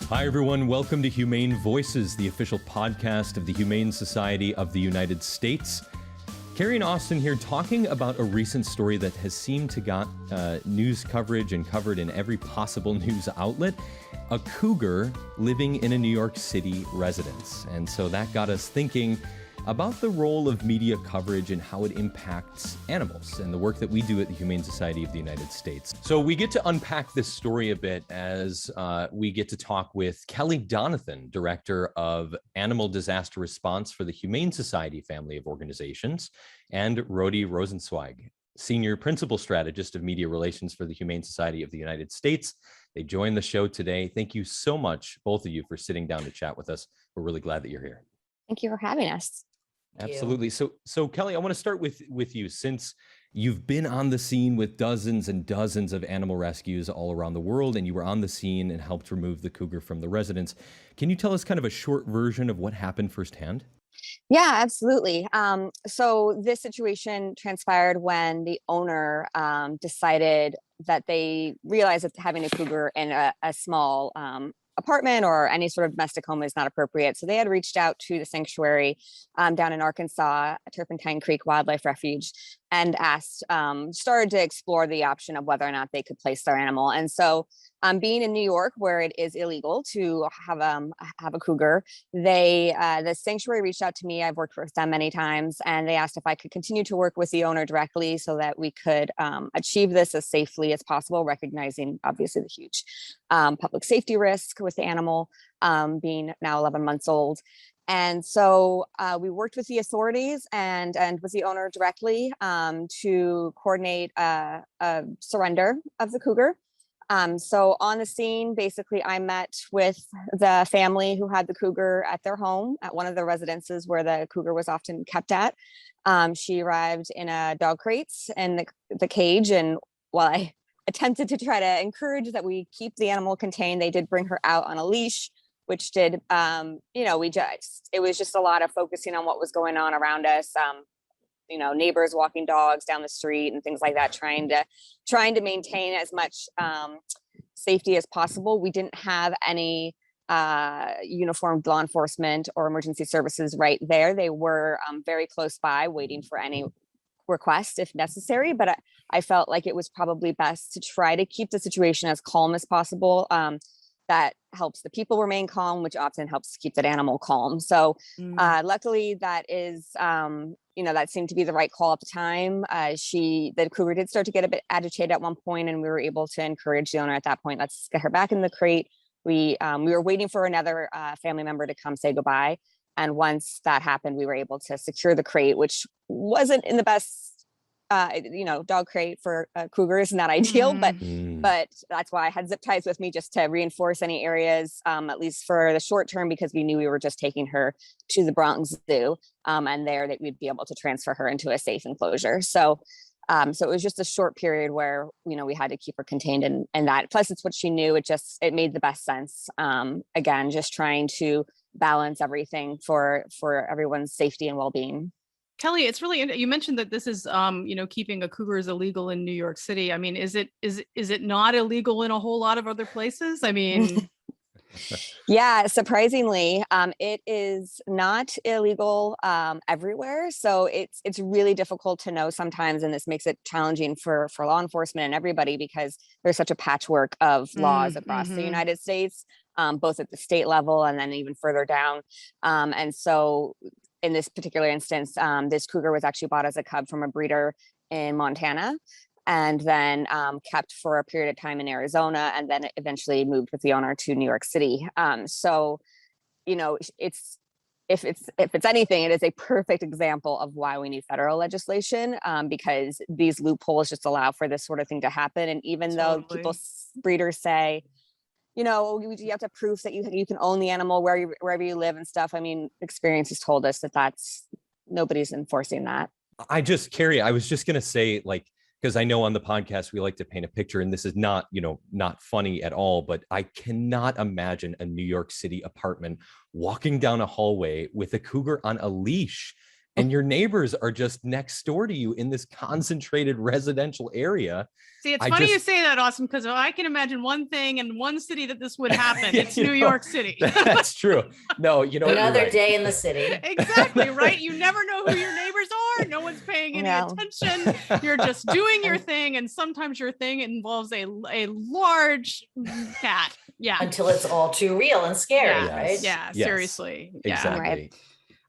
Hi, everyone. Welcome to Humane Voices, the official podcast of the Humane Society of the United States. Carrie and Austin here talking about a recent story that has seemed to got news coverage and covered in every possible news outlet. A cougar living in a New York City residence. And so that got us thinking about the role of media coverage and how it impacts animals and the work that we do at the Humane Society of the United States. So we get to unpack this story a bit as we get to talk with Kelly Donathan, Director of Animal Disaster Response for the Humane Society family of organizations, and Rodi Rosenzweig, Senior Principal Strategist of Media Relations for the Humane Society of the United States. They joined the show today. Thank you so much, both of you, for sitting down to chat with us. We're really glad that you're here. Thank you for having us. Absolutely. So Kelly, I want to start with you, since you've been on the scene with dozens and dozens of animal rescues all around the world, and you were on the scene and helped remove the cougar from the residence. Can you tell us kind of a short version of what happened firsthand? Yeah, absolutely. So this situation transpired when the owner decided that they realized that having a cougar in a small apartment or any sort of domestic home is not appropriate. So they had reached out to the sanctuary down in Arkansas, Turpentine Creek Wildlife Refuge, and started to explore the option of whether or not they could place their animal. And so being in New York, where it is illegal to have a cougar, the sanctuary reached out to me. I've worked with them many times, and they asked if I could continue to work with the owner directly so that we could achieve this as safely as possible, recognizing obviously the huge public safety risk with the animal being now 11 months old. And so we worked with the authorities and with the owner directly to coordinate a surrender of the cougar. So on the scene, basically, I met with the family who had the cougar at their home at one of the residences where the cougar was often kept at. She arrived in a dog crate in the cage. And while I attempted to try to encourage that we keep the animal contained, they did bring her out on a leash, which did, it was just a lot of focusing on what was going on around us. Neighbors walking dogs down the street and things like that, trying to maintain as much safety as possible. We didn't have any uniformed law enforcement or emergency services right there. They were very close by, waiting for any request if necessary, but I felt like it was probably best to try to keep the situation as calm as possible. That helps the people remain calm, which often helps keep that animal calm. So luckily that is, that seemed to be the right call at the time. The cougar did start to get a bit agitated at one point, and we were able to encourage the owner at that point. Let's get her back in the crate. We were waiting for another family member to come say goodbye. And once that happened, we were able to secure the crate, which wasn't in the best dog crate for cougar is not ideal, but that's why I had zip ties with me, just to reinforce any areas, at least for the short term, because we knew we were just taking her to the Bronx Zoo, and there that we'd be able to transfer her into a safe enclosure. So it was just a short period where, we had to keep her contained, and that, plus it's what she knew. It made the best sense. Again, just trying to balance everything for everyone's safety and well-being. Kelly, it's really, you mentioned that this is, keeping a cougar is illegal in New York City. I mean, is it not illegal in a whole lot of other places? I mean, yeah, surprisingly, it is not illegal everywhere. So it's really difficult to know sometimes, and this makes it challenging for law enforcement and everybody, because there's such a patchwork of laws across the United States, both at the state level and then even further down. And so in this particular instance, this cougar was actually bought as a cub from a breeder in Montana, and then kept for a period of time in Arizona, and then eventually moved with the owner to New York City. So, if it's anything, it is a perfect example of why we need federal legislation, because these loopholes just allow for this sort of thing to happen. And even though breeders say, you have to have proof that you can own the animal wherever you live and stuff. I mean, experience has told us that nobody's enforcing that. Carrie, I was just going to say, because I know on the podcast, we like to paint a picture, and this is not funny at all, but I cannot imagine a New York City apartment walking down a hallway with a cougar on a leash. and your neighbors are just next door to you in this concentrated residential area. See, it's funny you say that, Austin, because I can imagine one thing in one city that this would happen. It's New York City. That's true. No, another day in the city. Exactly, right? You never know who your neighbors are. No one's paying any attention. You're just doing your thing. And sometimes your thing involves a large cat. Yeah. Until it's all too real and scary, right? Yeah, Yes. Seriously. Exactly. Right.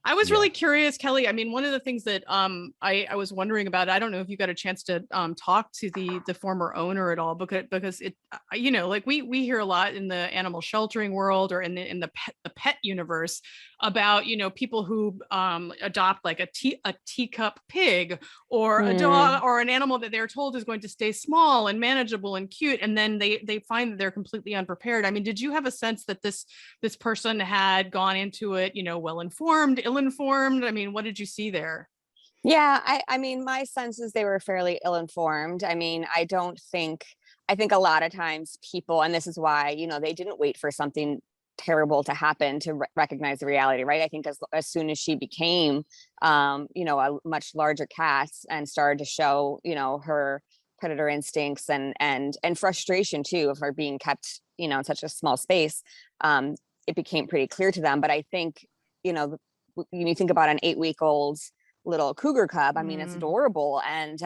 I was really curious, Kelly. I mean, one of the things that I was wondering about, I don't know if you got a chance to talk to the former owner at all, because it, like we hear a lot in the animal sheltering world or in the pet universe about, people who adopt like a teacup pig or a dog or an animal that they're told is going to stay small and manageable and cute, and then they find that they're completely unprepared. I mean, did you have a sense that this person had gone into it, well informed, ill-informed? I mean, what did you see there? Yeah, I mean, my sense is they were fairly ill-informed. I mean, I think a lot of times people, and this is why, they didn't wait for something terrible to happen to recognize the reality, right? I think as soon as she became, a much larger cat and started to show, her predator instincts and frustration too of her being kept, in such a small space, it became pretty clear to them. But I think, when you think about an 8-week-old little cougar cub, I mean, it's adorable. And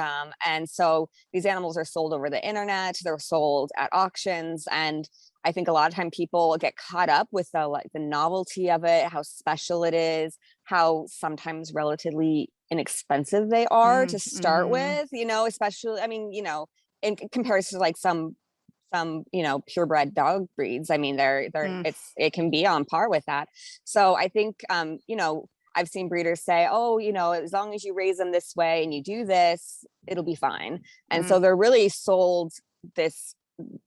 so these animals are sold over the internet, they're sold at auctions. And I think a lot of time people get caught up with the novelty of it, how special it is, how sometimes relatively inexpensive they are to start with, especially, I mean, in comparison to like some purebred dog breeds. I mean, it can be on par with that. So I think, I've seen breeders say, oh, as long as you raise them this way and you do this, it'll be fine. And so they're really sold this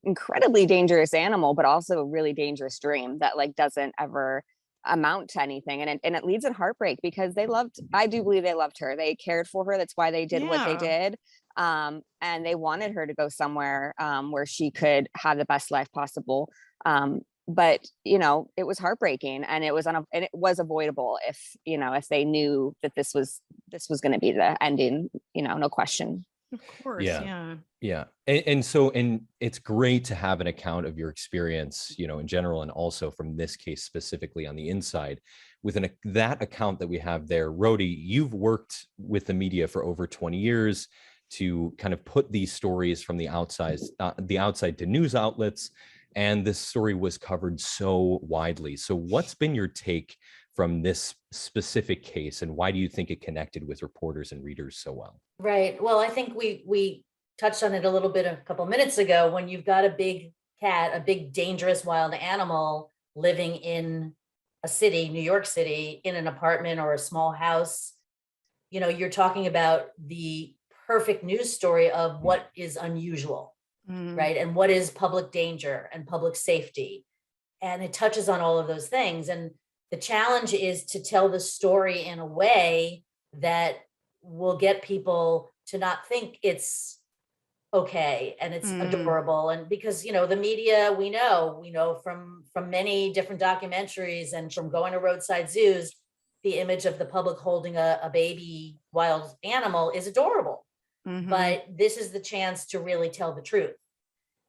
incredibly dangerous animal, but also a really dangerous dream that doesn't ever amount to anything. And it leads in heartbreak, because I do believe they loved her. They cared for her. That's why they did what they did. And they wanted her to go somewhere where she could have the best life possible. But it was heartbreaking, and it was avoidable if they knew that this was going to be the ending, no question. Of course. Yeah. And it's great to have an account of your experience, in general, and also from this case specifically on the inside. With that account that we have there, Rhodey, you've worked with the media for over 20 years to kind of put these stories from the outside to news outlets. And this story was covered so widely. So what's been your take from this specific case, and why do you think it connected with reporters and readers so well? Right. Well, I think we touched on it a little bit a couple minutes ago. When you've got a big cat, a big dangerous wild animal living in a city, New York City, in an apartment or a small house, you're talking about the perfect news story of what is unusual. Right. And what is public danger and public safety. And it touches on all of those things. And the challenge is to tell the story in a way that will get people to not think it's okay and it's adorable. And because, the media, we know from many different documentaries and from going to roadside zoos, the image of the public holding a baby wild animal is adorable. But this is the chance to really tell the truth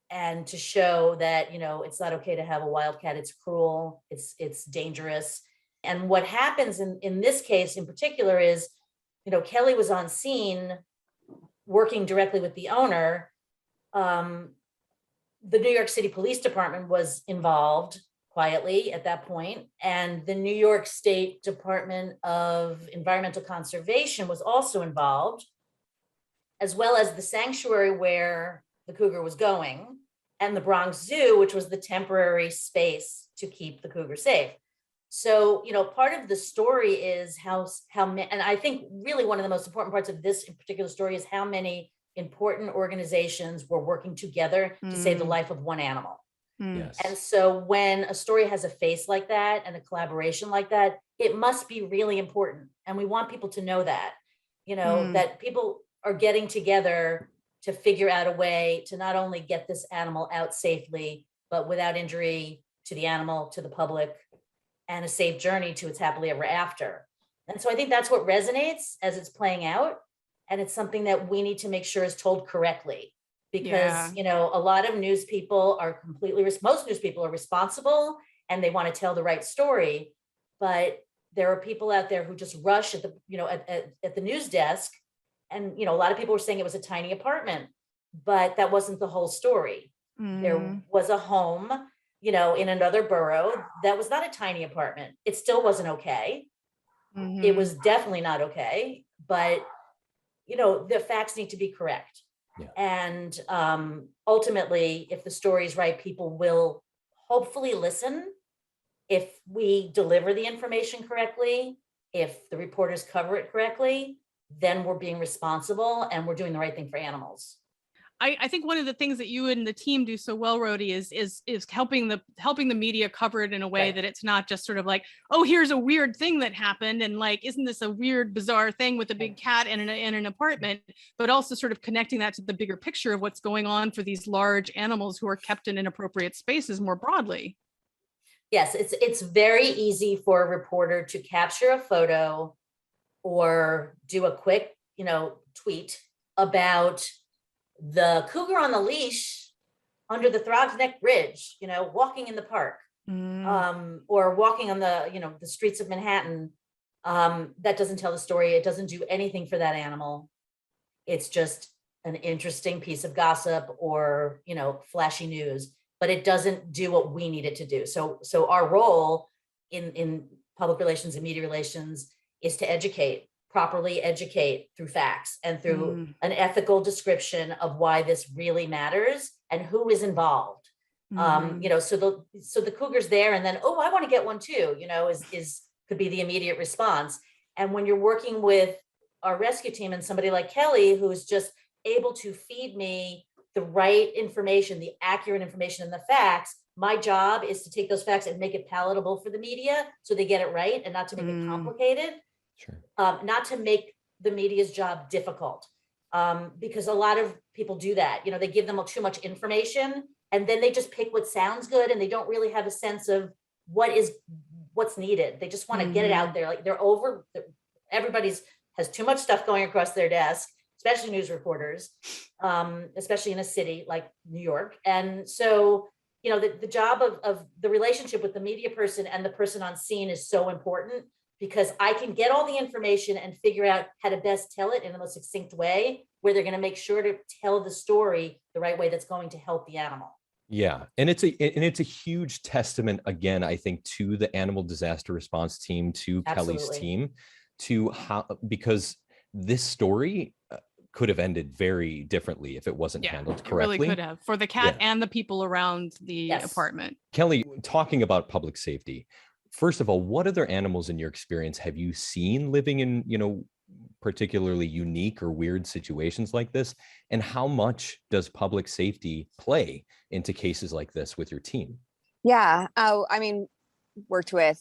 and to show that, it's not okay to have a wildcat. It's cruel. It's dangerous. And what happens in this case in particular is, Kelly was on scene working directly with the owner. The New York City Police Department was involved quietly at that point, and the New York State Department of Environmental Conservation was also involved, as well as the sanctuary where the cougar was going, and the Bronx Zoo, which was the temporary space to keep the cougar safe. So, part of the story is how and I think really one of the most important parts of this particular story is how many important organizations were working together to save the life of one animal. Yes. And so when a story has a face like that and a collaboration like that, it must be really important. And we want people to know that, that people are getting together to figure out a way to not only get this animal out safely, but without injury to the animal, to the public, and a safe journey to its happily ever after. And so I think that's what resonates as it's playing out. And it's something that we need to make sure is told correctly, because, a lot of news people are most news people are responsible and they want to tell the right story. But there are people out there who just rush at the news desk. And, a lot of people were saying it was a tiny apartment, but that wasn't the whole story. There was a home, in another borough that was not a tiny apartment. It still wasn't okay. It was definitely not okay, but the facts need to be correct. Yeah. And ultimately, if the story is right, people will hopefully listen. If we deliver the information correctly, if the reporters cover it correctly, then we're being responsible and we're doing the right thing for animals. I think one of the things that you and the team do so well, Rhodey, is helping the media cover it in a way that it's not just sort of like, oh, here's a weird thing that happened, and like, isn't this a weird, bizarre thing with a big cat in an apartment, but also sort of connecting that to the bigger picture of what's going on for these large animals who are kept in inappropriate spaces more broadly. Yes, it's very easy for a reporter to capture a photo or do a quick, tweet about the cougar on the leash under the Throgs Neck Bridge, walking in the park, or walking on the streets of Manhattan. That doesn't tell the story. It doesn't do anything for that animal. It's just an interesting piece of gossip or, flashy news, but it doesn't do what we need it to do. So our role in public relations and media relations is to properly educate through facts and through an ethical description of why this really matters and who is involved. So the cougar's there, and then, oh, I want to get one too, could be the immediate response. And when you're working with our rescue team and somebody like Kelly, who's just able to feed me the right information, the accurate information and the facts, my job is to take those facts and make it palatable for the media so they get it right, and not to make it complicated. Sure. Not to make the media's job difficult, because a lot of people do that. They give them too much information, and then they just pick what sounds good, and they don't really have a sense of what's needed. They just want to get it out there. Like everybody's has too much stuff going across their desk, especially news reporters, especially in a city like New York. And so, the job of the relationship with the media person and the person on scene is so important, because I can get all the information and figure out how to best tell it in the most succinct way, where they're going to make sure to tell the story the right way that's going to help the animal. Yeah. And it's a huge testament, again, I think, to the animal disaster response team, to Kelly's team, to how, because this story could have ended very differently if it wasn't handled correctly. It really could have, for the cat and the people around the apartment. Kelly, talking about public safety, first of all, what other animals in your experience have you seen living in, particularly unique or weird situations like this? And how much does public safety play into cases like this with your team? Yeah. Worked with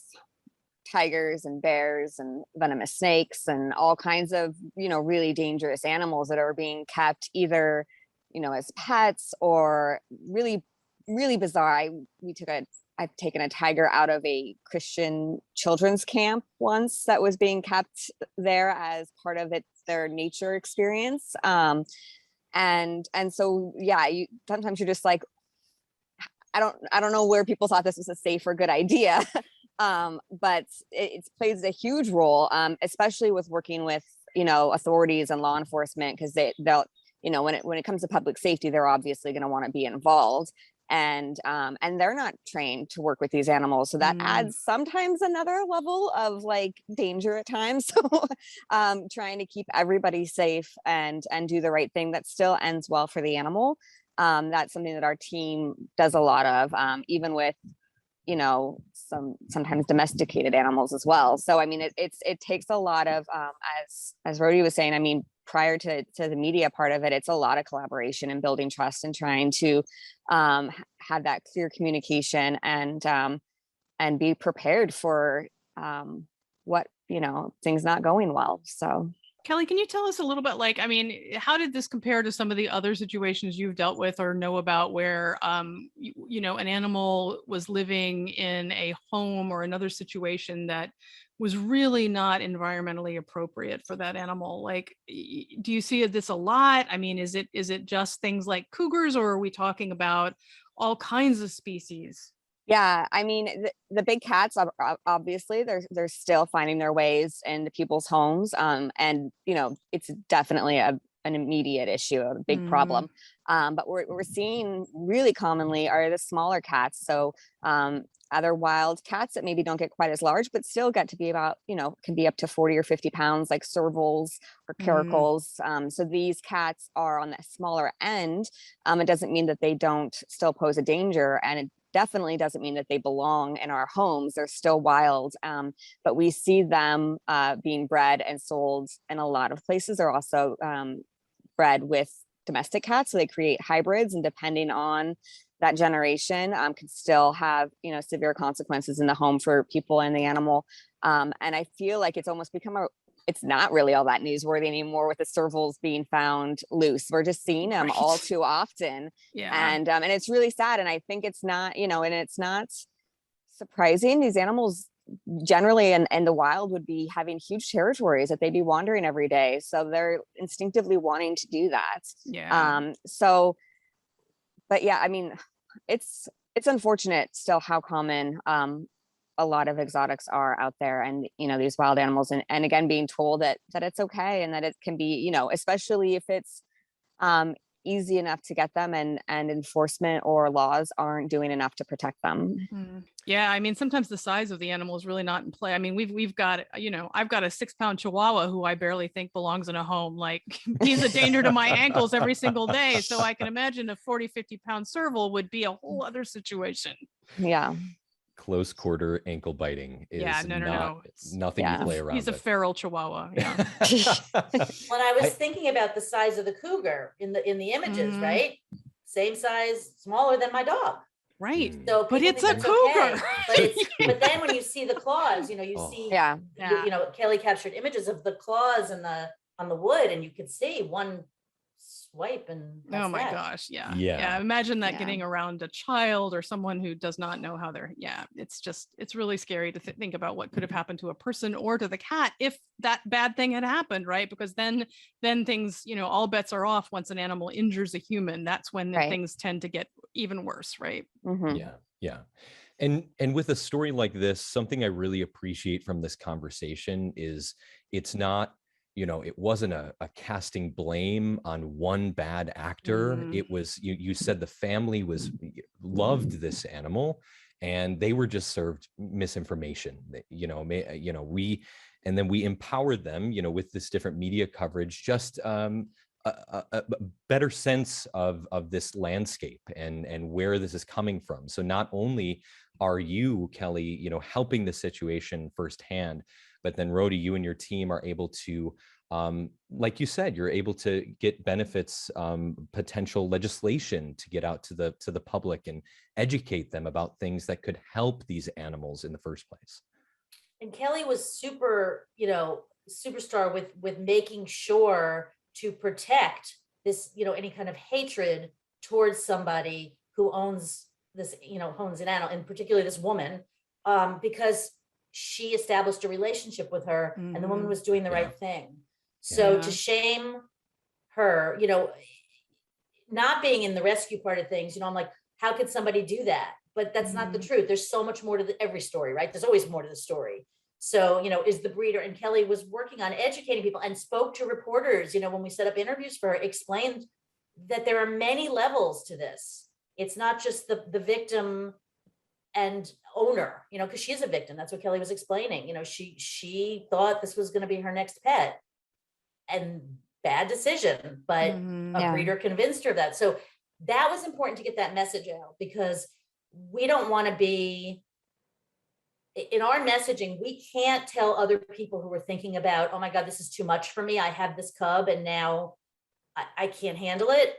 tigers and bears and venomous snakes and all kinds of, really dangerous animals that are being kept either, as pets or really, really bizarre. I've taken a tiger out of a Christian children's camp once that was being kept there as part of their nature experience. And so, sometimes you're just like, I don't know where people thought this was a safe or good idea. But it plays a huge role, especially with working with, authorities and law enforcement, because they'll, when it comes to public safety, they're obviously going to want to be involved. And they're not trained to work with these animals. So that adds sometimes another level of like danger at times. So trying to keep everybody safe and do the right thing that still ends well for the animal. That's something that our team does a lot of, even with, sometimes domesticated animals as well. So, it takes a lot of, as Rhodey was saying, prior to the media part of it, it's a lot of collaboration and building trust and trying to have that clear communication and be prepared for what, things not going well. So. Kelly, can you tell us a little bit, how did this compare to some of the other situations you've dealt with or know about where, an animal was living in a home or another situation that was really not environmentally appropriate for that animal. Like, do you see this a lot? I mean, is it just things like cougars, or are we talking about all kinds of species? Yeah, I mean, the big cats, obviously, they're still finding their ways into people's homes, and it's definitely an immediate issue, a big problem. But we're seeing really commonly are the smaller cats. So other wild cats that maybe don't get quite as large, but still get to be about, can be up to 40 or 50 pounds, like servals or caracals. So these cats are on the smaller end. It doesn't mean that they don't still pose a danger, and it definitely doesn't mean that they belong in our homes. They're still wild, but we see them being bred and sold in a lot of places. They're also bred with domestic cats, so they create hybrids, and depending on that generation, can still have severe consequences in the home for people and the animal. And I feel like it's almost become it's not really all that newsworthy anymore with the servals being found loose. We're just seeing them all too often. And it's really sad. And I think it's not, and it's not surprising. These animals generally in the wild would be having huge territories that they'd be wandering every day. So they're instinctively wanting to do that. But yeah, I mean, it's unfortunate still how common a lot of exotics are out there, and these wild animals, and again being told that it's okay, and that it can be, especially if it's easy enough to get them, and enforcement or laws aren't doing enough to protect them. Yeah, I mean, sometimes the size of the animal is really not in play. I mean, we've got, I've got a 6-pound Chihuahua who I barely think belongs in a home. Like, he's a danger to my ankles every single day. So I can imagine a 40, 50-pound serval would be a whole other situation. Yeah. Close quarter ankle biting is nothing you play around with. He's a feral Chihuahua. Yeah. When I was thinking about the size of the cougar in the images, right? Same size, smaller than my dog. Right. So, but it's a cougar. Okay. But then when you see the claws, see, Kelly captured images of the claws and on the wood, and you could see one swipe, and oh my gosh, yeah. Imagine that getting around a child or someone who does not know how they're it's really scary to think about what could have happened to a person or to the cat if that bad thing had happened, right? Because then things, all bets are off. Once an animal injures a human, that's when things tend to get even worse, right? Yeah. And with a story like this, something I really appreciate from this conversation is it's not, it wasn't a casting blame on one bad actor. It was, you said the family loved this animal, and they were just served misinformation. And then we empowered them, with this different media coverage, just a better sense of this landscape and where this is coming from. So not only are you, Kelly, helping the situation firsthand, but then Rhody, you and your team are able to, like you said, you're able to get benefits, potential legislation to get out to the public and educate them about things that could help these animals in the first place. And Kelly was super, superstar with making sure to protect this, any kind of hatred towards somebody who owns this, owns an animal, and particularly this woman, because she established a relationship with her, and the woman was doing the right thing. So to shame her, not being in the rescue part of things, I'm like, how could somebody do that? But that's not the truth. There's so much more to every story, right? There's always more to the story. So, is the breeder, and Kelly was working on educating people and spoke to reporters, when we set up interviews for her, explained that there are many levels to this. It's not just the victim and owner, because she is a victim. That's what Kelly was explaining. She thought this was going to be her next pet, and bad decision, but a breeder convinced her of that. So that was important to get that message out, because we don't want to be, in our messaging, we can't tell other people who are thinking about, oh my God, this is too much for me. I have this cub and now I can't handle it.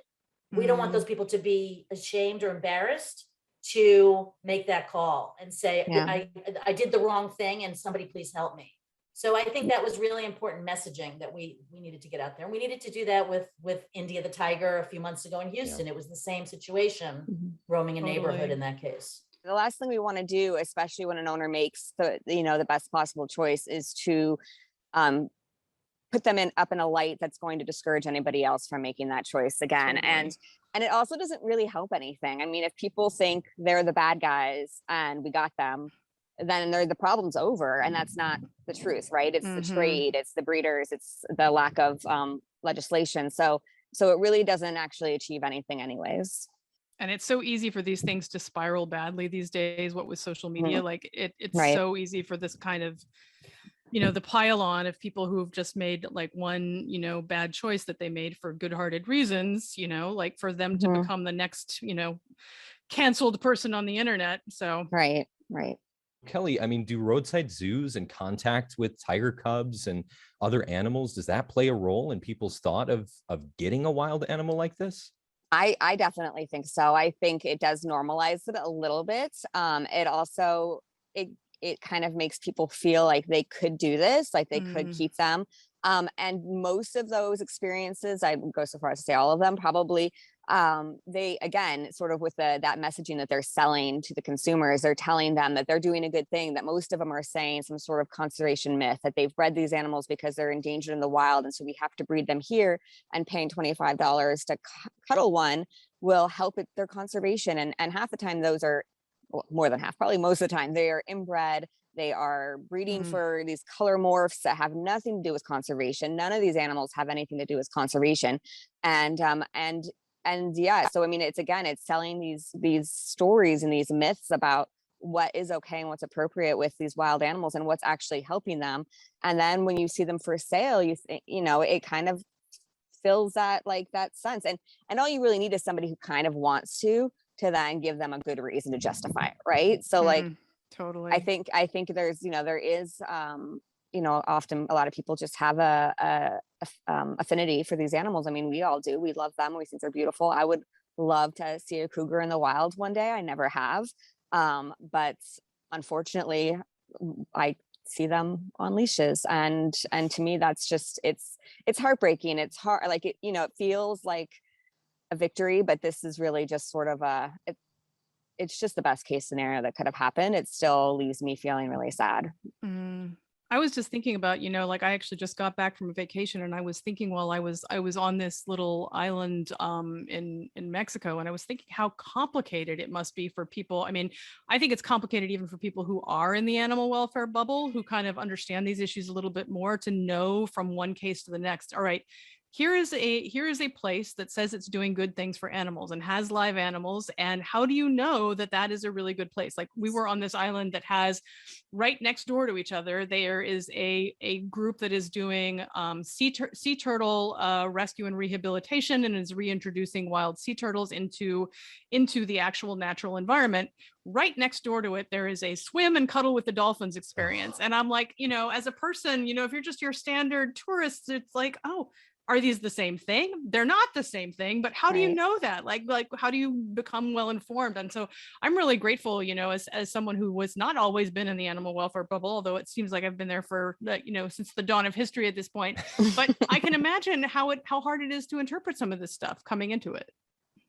We don't want those people to be ashamed or embarrassed to make that call and say, I did the wrong thing and somebody please help me. So I think that was really important messaging that we needed to get out there. And we needed to do that with India the tiger a few months ago in Houston. It was the same situation, roaming a neighborhood in that case. The last thing we want to do, especially when an owner makes the best possible choice, is to put them up in a light that's going to discourage anybody else from making that choice again. Totally. And it also doesn't really help anything. I mean, if people think they're the bad guys and we got them, then the problem's over. And that's not the truth, right? It's the trade, it's the breeders, it's the lack of legislation. So it really doesn't actually achieve anything anyways. And it's so easy for these things to spiral badly these days, what with social media, like it's Right. so easy for this kind of, the pile on of people who've just made like one, bad choice that they made for good-hearted reasons, like for them to become the next, canceled person on the internet. So Right. Kelly, I mean, do roadside zoos and contact with tiger cubs and other animals, does that play a role in people's thought of getting a wild animal like this? I definitely think so. I think it does normalize it a little bit. It also, it kind of makes people feel like they could do this, like they could keep them. And most of those experiences, I would go so far as to say all of them, probably, they, again, sort of with that messaging that they're selling to the consumers, they're telling them that they're doing a good thing, that most of them are saying some sort of conservation myth, that they've bred these animals because they're endangered in the wild. And so we have to breed them here, and paying $25 to cuddle one will help their conservation. And half the time those are, well, more than half, probably most of the time, they are inbred. They are breeding for these color morphs that have nothing to do with conservation. None of these animals have anything to do with conservation. And yeah, so I mean, it's selling these stories and these myths about what is okay and what's appropriate with these wild animals and what's actually helping them. And then when you see them for sale, it kind of fills that sense. And all you really need is somebody who kind of wants to then give them a good reason to justify it, right? So totally. I think there's there is often a lot of people just have a affinity for these animals. I mean, we all do. We love them. We think they're beautiful. I would love to see a cougar in the wild one day. I never have, but unfortunately, I see them on leashes, and to me, that's just it's heartbreaking. It's hard. Like it feels like a victory, but this is really just sort of it's just the best case scenario that could have happened. It still leaves me feeling really sad. I was just thinking about, like I actually just got back from a vacation, and I was thinking while I was on this little island in Mexico, and I was thinking how complicated it must be for people. I mean, I think it's complicated even for people who are in the animal welfare bubble, who kind of understand these issues a little bit more, to know from one case to the next, all right, here is a place that says it's doing good things for animals and has live animals. And how do you know that that is a really good place? Like, we were on this island that has, right next door to each other, there is a group that is doing sea turtle rescue and rehabilitation, and is reintroducing wild sea turtles into the actual natural environment. Right next door to it, there is a swim and cuddle with the dolphins experience. And I'm like, as a person, if you're just your standard tourist, it's like, oh, are these the same thing? They're not the same thing, but how do you know that? Like how do you become well informed? And so I'm really grateful, as someone who was not always been in the animal welfare bubble, although it seems like I've been there for, since the dawn of history at this point. But I can imagine how hard it is to interpret some of this stuff coming into it.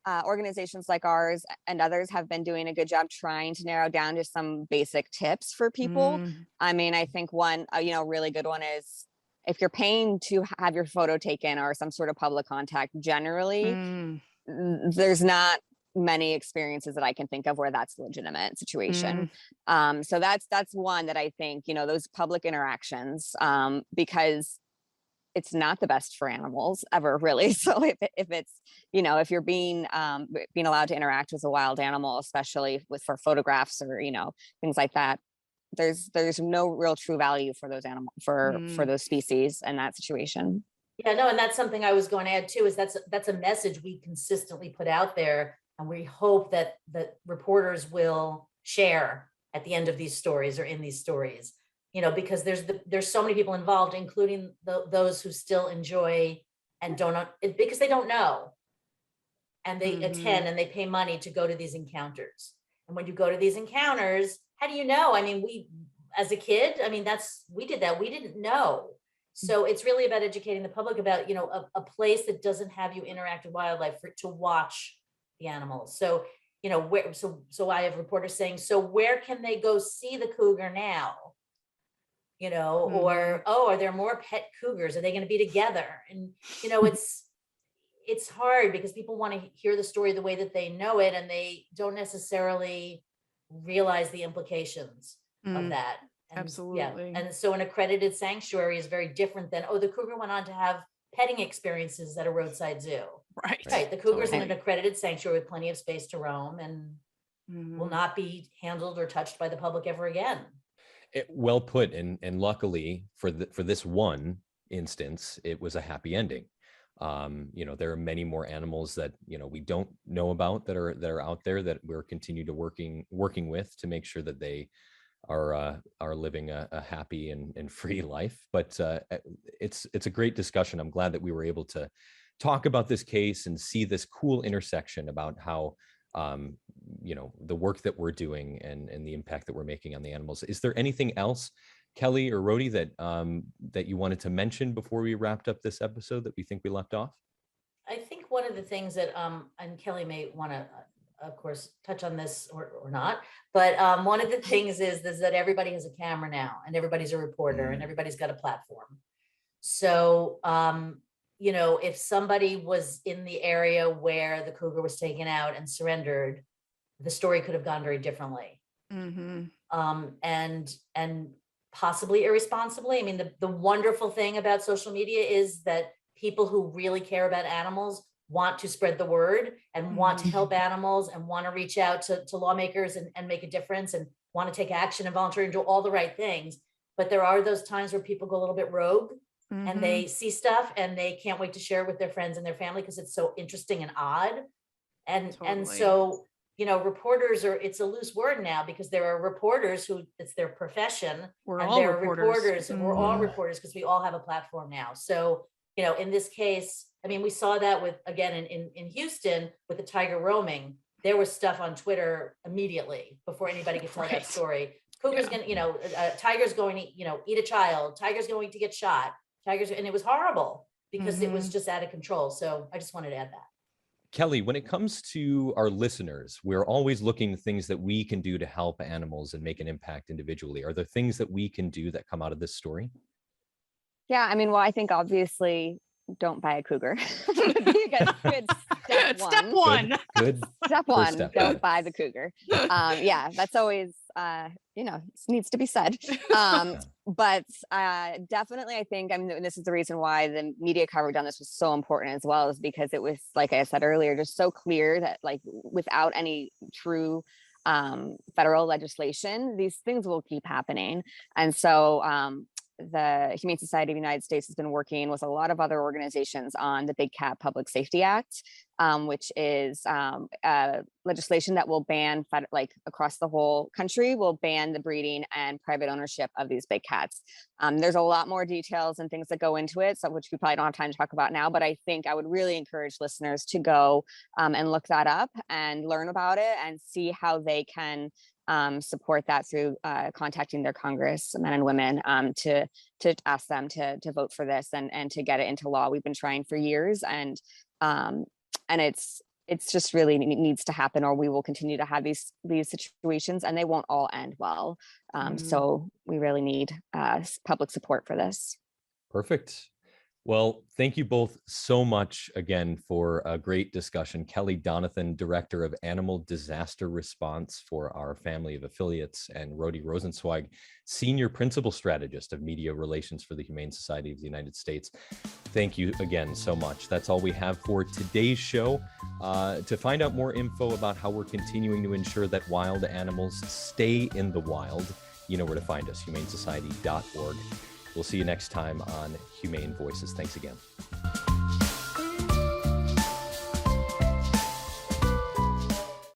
Organizations like ours and others have been doing a good job trying to narrow down just some basic tips for people. I mean, I think one, really good one is, if you're paying to have your photo taken or some sort of public contact, generally, there's not many experiences that I can think of where that's a legitimate situation. So that's one that I think, those public interactions, because it's not the best for animals ever, really. So if it's, if you're being allowed to interact with a wild animal, especially for photographs or, things like that, there's no real true value for those animals, for those species in that situation. Yeah, no, and that's something I was going to add too, is that's a message we consistently put out there, and we hope that reporters will share at the end of these stories or in these stories, because there's so many people involved, including those who still enjoy and don't, because they don't know, and they attend and they pay money to go to these encounters. And when you go to these encounters, how do you know? I mean, as a kid, I mean, we did that. We didn't know. So it's really about educating the public about, a place that doesn't have you interact with wildlife to watch the animals. So you know, where, so I have reporters saying, so where can they go see the cougar now? You know, or, oh, are there more pet cougars? Are they going to be together? And, you know, it's hard because people want to hear the story the way that they know it, and they don't necessarily realize the implications of that. And, Absolutely. Yeah. And so an accredited sanctuary is very different than, oh, the cougar went on to have petting experiences at a roadside zoo. Right. The cougar's in an accredited sanctuary with plenty of space to roam, and will not be handled or touched by the public ever again. Well put. And luckily for this one instance, it was a happy ending. You know, there are many more animals that, you know, we don't know about that are out there that we're continue to working with to make sure that they are living a happy and free life. But it's a great discussion. I'm glad that we were able to talk about this case and see this cool intersection about how you know, the work that we're doing and the impact that we're making on the animals. Is there anything else, Kelly or Rhodey, that you wanted to mention before we wrapped up this episode that we think we left off? I think one of the things that, and Kelly may want to, of course, touch on this or not, but one of the things is that everybody has a camera now, and everybody's a reporter, and everybody's got a platform. So, you know, if somebody was in the area where the cougar was taken out and surrendered, the story could have gone very differently. And possibly irresponsibly. I mean, the wonderful thing about social media is that people who really care about animals want to spread the word and want to help animals and want to reach out to lawmakers and make a difference and want to take action and volunteer and do all the right things. But there are those times where people go a little bit rogue and they see stuff and they can't wait to share it with their friends and their family because it's so interesting and odd. And so, you know, reporters it's a loose word now because there are reporters who it's their profession. We're and all there reporters. And we're all reporters because we all have a platform now. So, you know, in this case, I mean, we saw that with, again, in Houston with the tiger roaming, there was stuff on Twitter immediately before anybody could tell that story. Cougar's gonna, you know, tiger's going to, you know, eat a child, tiger's going to get shot, and it was horrible because it was just out of control. So I just wanted to add that. Kelly, when it comes to our listeners, we're always looking at things that we can do to help animals and make an impact individually. Are there things that we can do that come out of this story? Yeah, I mean, well, I think obviously don't buy a cougar. Good step one. Good. Step one, don't buy the cougar. Yeah, that's always, you know, needs to be said. But definitely, I think, I mean, this is the reason why the media coverage on this was so important as well, is because it was, like I said earlier, just so clear that like without any true federal legislation, these things will keep happening. And so the Humane Society of the United States has been working with a lot of other organizations on the Big Cat Public Safety Act, which is legislation that will ban, like across the whole country, will ban the breeding and private ownership of these big cats. There's a lot more details and things that go into it, so which we probably don't have time to talk about now, but I think I would really encourage listeners to go and look that up and learn about it and see how they can support that through contacting their congressmen and women to ask them to vote for this and to get it into law. We've been trying for years, and it's just really needs to happen, or we will continue to have these situations and they won't all end well. So we really need public support for this. Perfect. Well, thank you both so much again for a great discussion. Kelly Donathan, Director of Animal Disaster Response for our family of affiliates, and Rhodey Rosenzweig, Senior Principal Strategist of Media Relations for the Humane Society of the United States. Thank you again so much. That's all we have for today's show. To find out more info about how we're continuing to ensure that wild animals stay in the wild, you know where to find us, humanesociety.org. We'll see you next time on Humane Voices. Thanks again.